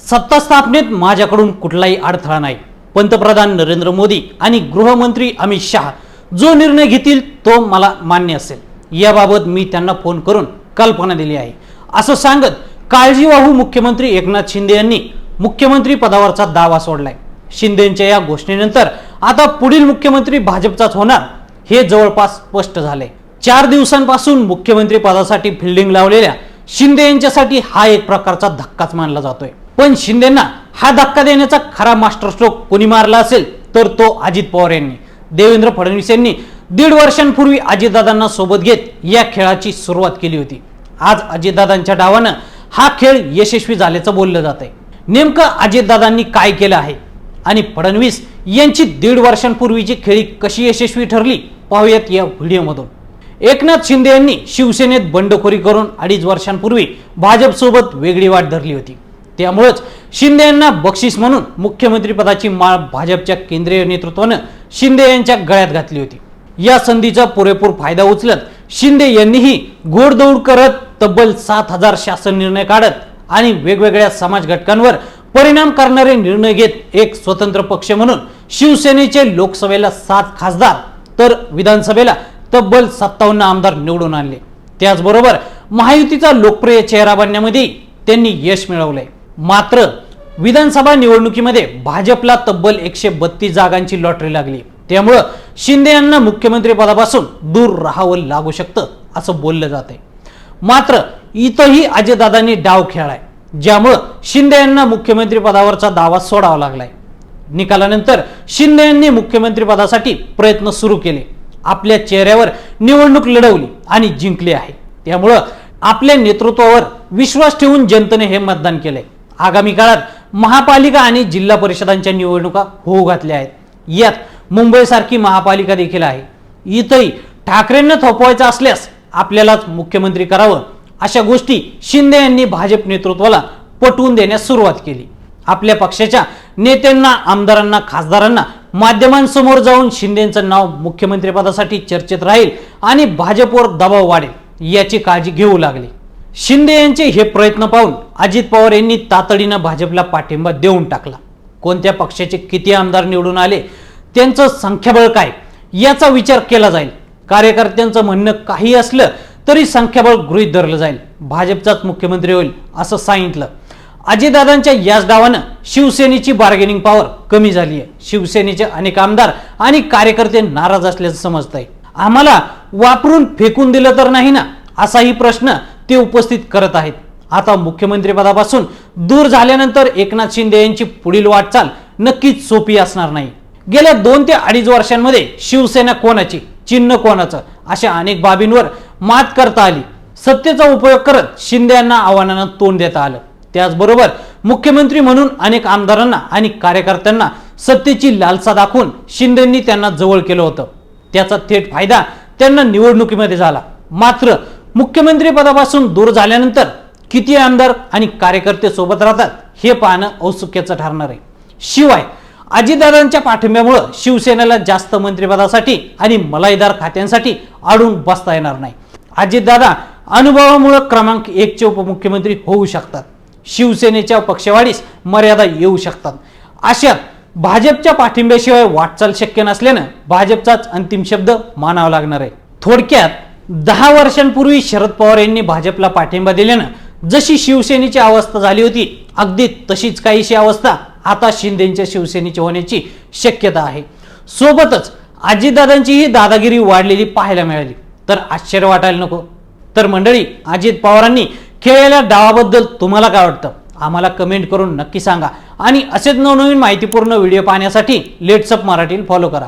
सत्ता स्थापनेत माझ्याकडून कुठलाही अडथळा नाही। पंतप्रधान नरेंद्र मोदी आणि गृहमंत्री अमित शहा जो निर्णय घेतील तो मला मान्य असेल। याबाबत मी त्यांना फोन करून कल्पना दिली आहे असं सांगत काळजीवाहू मुख्यमंत्री एकनाथ शिंदे यांनी मुख्यमंत्री पदावरचा दावा सोडलाय। शिंदेंच्या या घोषणेनंतर आता पुढील मुख्यमंत्री भाजपचाच होणार हे जवळपास स्पष्ट झाले। 4 दिवसांपासून मुख्यमंत्री पदासाठी फिल्डिंग लावलेल्या शिंदे यांच्यासाठी हा एक प्रकारचा धक्काच मानला जातोय। पण शिंदेंना हा धक्का देण्याचा खरा मास्टर स्ट्रोक कोणी मारला असेल तर तो अजित पवार यांनी। देवेंद्र फडणवीस यांनी 1.5 वर्षांपूर्वी अजितदादांना सोबत घेत या खेळाची सुरुवात केली होती। आज अजितदादांच्या डावानं हा खेळ यशस्वी झाल्याचं बोललं जात आहे। नेमकं अजितदादांनी काय केलं आहे आणि फडणवीस यांची 1.5 वर्षांपूर्वीची खेळी कशी यशस्वी ठरली पाहूयात या व्हिडिओमधून। एकनाथ शिंदे यांनी शिवसेनेत बंडखोरी करून 2.5 वर्षांपूर्वी भाजपसोबत वेगळी वाट धरली होती। त्यामुळेच शिंदे यांना बक्षीस म्हणून मुख्यमंत्री पदाची माळ भाजपच्या केंद्रीय नेतृत्वानं शिंदे यांच्या गळ्यात घातली होती। या संधीचा पुरेपूर फायदा उचलत शिंदे यांनीही घोडदौड करत तब्बल 7,000 शासन निर्णय काढत आणि वेगवेगळ्या समाज घटकांवर परिणाम करणारे निर्णय घेत एक स्वतंत्र पक्ष म्हणून शिवसेनेचे लोकसभेला 7 खासदार तर विधानसभेला तब्बल 57 आमदार निवडून आणले। त्याचबरोबर महायुतीचा लोकप्रिय चेहरा बनण्यामध्ये त्यांनी यश मिळवलंय। मात्र विधानसभा निवडणुकीमध्ये भाजपला तब्बल 132 जागांची लॉटरी लागली। त्यामुळे शिंदे यांना मुख्यमंत्री पदापासून दूर राहावं लागू शकतं असं बोललं जात आहे। मात्र इथंही अजितदादांनी डाव खेळलाय, ज्यामुळे शिंदे यांना मुख्यमंत्री पदावरचा दावा सोडावा लागलाय। निकालानंतर शिंदे यांनी मुख्यमंत्री पदासाठी प्रयत्न सुरू केले, आपल्या चेहऱ्यावर निवडणूक लढवली आणि जिंकली आहे। त्यामुळे आपल्या नेतृत्वावर विश्वास ठेवून जनतेने हे मतदान केलंय। आगामी काळात महापालिका आणि जिल्हा परिषदांच्या निवडणुका होऊ घातल्या आहेत। यात मुंबईसारखी महापालिका देखील आहे। इथंही ठाकरेंना थोपवायचं असल्यास आपल्यालाच मुख्यमंत्री करावं अशा गोष्टी शिंदे यांनी भाजप नेतृत्वाला पटवून देण्यास सुरुवात केली। आपल्या पक्षाच्या नेत्यांना, आमदारांना, खासदारांना माध्यमांसमोर जाऊन शिंदेंचं नाव मुख्यमंत्री पदासाठी चर्चेत राहील आणि भाजपवर दबाव वाढेल याची काळजी घेऊ लागले। शिंदे यांचे हे प्रयत्न पाहून अजित पवार यांनी तातडीनं भाजपला पाठिंबा देऊन टाकला। कोणत्या पक्षाचे किती आमदार निवडून आले, त्यांचं संख्याबळ काय याचा विचार केला जाईल। कार्यकर्त्यांचं म्हणणं काही असलं तरी संख्याबळ गृहीत धरलं जाईल, भाजपचाच मुख्यमंत्री होईल असं सांगितलं। अजितदादांच्या याच डावानं शिवसेनेची बार्गेनिंग पॉवर कमी झाली आहे। शिवसेनेचे अनेक आमदार आणि कार्यकर्ते नाराज असल्याचं समजतंय। आम्हाला वापरून फेकून दिलं तर नाही ना, असाही प्रश्न ते उपस्थित करत आहेत। आता मुख्यमंत्री पदापासून दूर झाल्यानंतर एकनाथ शिंदे यांची पुढील वाटचाल नक्कीच सोपी असणार नाही। गेल्या 2 ते 2.5 वर्षांमध्ये शिवसेना कोणाची, चिन्ह कोणाचं अशा अनेक बाबींवर मात करता आली। सत्तेचा उपयोग करत शिंदे यांना आव्हानांना तोंड देता आलं। त्याचबरोबर मुख्यमंत्री म्हणून अनेक आमदारांना आणि कार्यकर्त्यांना सत्तेची लालसा दाखवून शिंदेंनी त्यांना जवळ केलं होतं। त्याचा थेट फायदा त्यांना निवडणुकीमध्ये झाला। मात्र मुख्यमंत्री पदापासून दूर झाल्यानंतर किती आमदार आणि कार्यकर्ते सोबत राहतात हे पाहणं औत्सुक्याचं ठरणार आहे। शिवाय अजितदादांच्या पाठिंब्यामुळे शिवसेनेला जास्त मंत्रिपदासाठी आणि मलाईदार खात्यांसाठी अडून बसता येणार नाही। अजितदादा अनुभवामुळे क्रमांक 1 चे उपमुख्यमंत्री होऊ शकतात। शिवसेनेच्या पक्षवाढीस मर्यादा येऊ शकतात। अशात भाजपच्या पाठिंब्याशिवाय वाटचाल शक्य नसल्यानं भाजपचाच अंतिम शब्द मानावा लागणार आहे। थोडक्यात 10 वर्षांपूर्वी शरद पवार यांनी भाजपला पाठिंबा दिल्यानं जशी शिवसेनेची अवस्था झाली होती, अगदी तशीच काहीशी अवस्था आता शिंदेच्या शिवसेनेची होण्याची शक्यता आहे। सोबतच अजितदादांची ही दादागिरी वाढलेली पाहायला मिळाली तर आश्चर्य वाटायला नको। तर मंडळी, अजित पवारांनी खेळलेल्या डावाबद्दल तुम्हाला काय वाटतं आम्हाला कमेंट करून नक्की सांगा आणि असेच नवनवीन माहितीपूर्ण व्हिडिओ पाहण्यासाठी लेट्स अप मराठीला फॉलो करा।